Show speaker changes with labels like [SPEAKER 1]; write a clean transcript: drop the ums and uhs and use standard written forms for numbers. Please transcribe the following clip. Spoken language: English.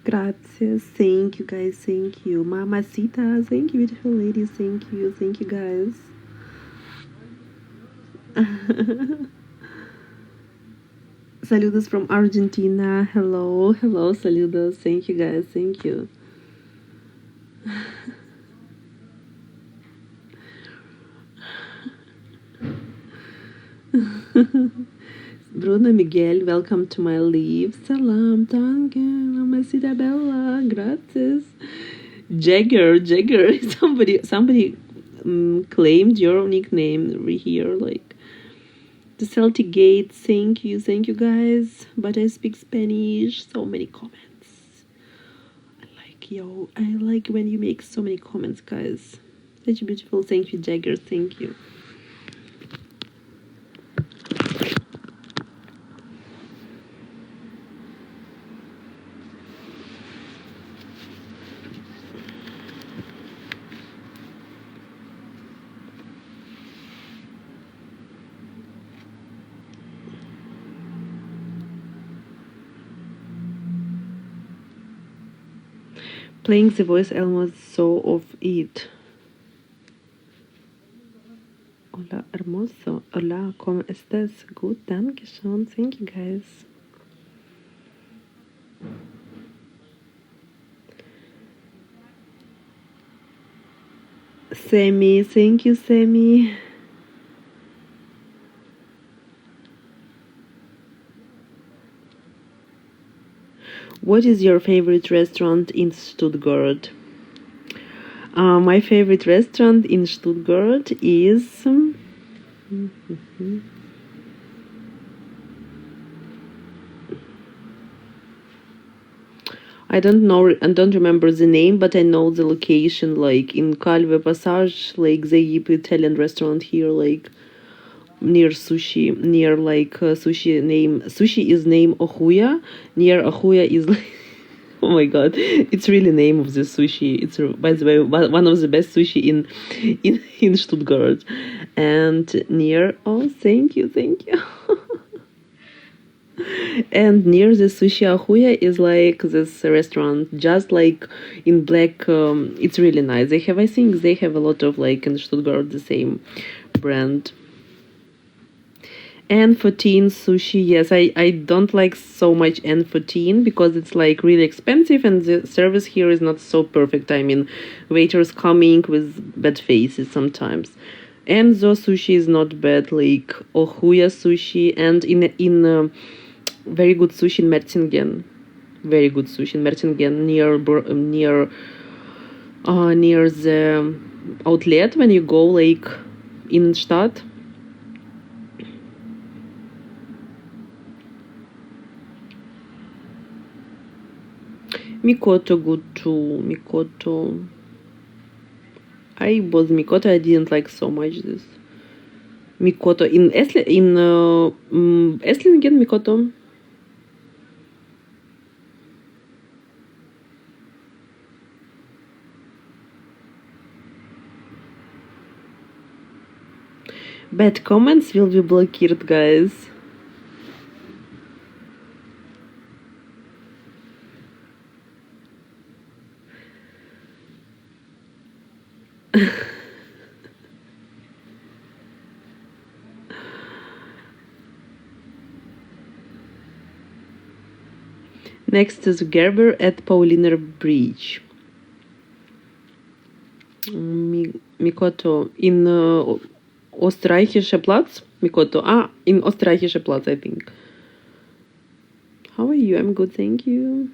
[SPEAKER 1] Gracias. Thank you, guys. Thank you. Mamacita. Thank you, beautiful ladies. Thank you. Thank you, guys. Saludos from Argentina. Hello. Hello. Saludos. Thank you, guys. Thank you. Bruno Miguel, welcome to my live. Salam, danke, mamacita bella, gracias. Jagger, somebody claimed your nickname here, like the Celtic Gate. Thank you guys. But I speak Spanish. So many comments. I like when you make so many comments, guys. Such beautiful. Thank you, Jagger. Thank you. Playing the voice almost so of it. Hola, hermoso. Hola, ¿cómo estás? Good, danke schön. Thank you, guys. Sammy, thank you, Sammy. What is your favorite restaurant in Stuttgart? My favorite restaurant in Stuttgart is I don't know and don't remember the name, but I know the location, like in Calve Passage, like the Italian restaurant here, like near sushi, near like sushi is name Ohuya, near Ohuya is like oh my god, it's really name of the sushi. It's, by the way, one of the best sushi in Stuttgart. And near, oh, thank you. And near the Sushi Ahuya is like this restaurant, just like in black. It's really nice. I think they have a lot of like in Stuttgart the same brand. N14 sushi, yes, I don't like so much N14 because it's like really expensive and the service here is not so perfect. I mean, waiters coming with bad faces sometimes. Enzo sushi is not bad, like Ohuya sushi, and in very good sushi in Metzingen. Very good sushi in Metzingen near the outlet when you go like in Stadt. Mikoto good too. Mikoto. I was Mikoto. I didn't like so much this. Mikoto in Esslingen Mikoto. Bad comments will be blocked, guys. Next is Gerber at Pauliner Bridge. Mikoto in Österreichischer Platz. Mikoto. In Österreichischer Platz, I think. How are you? I'm good, thank you.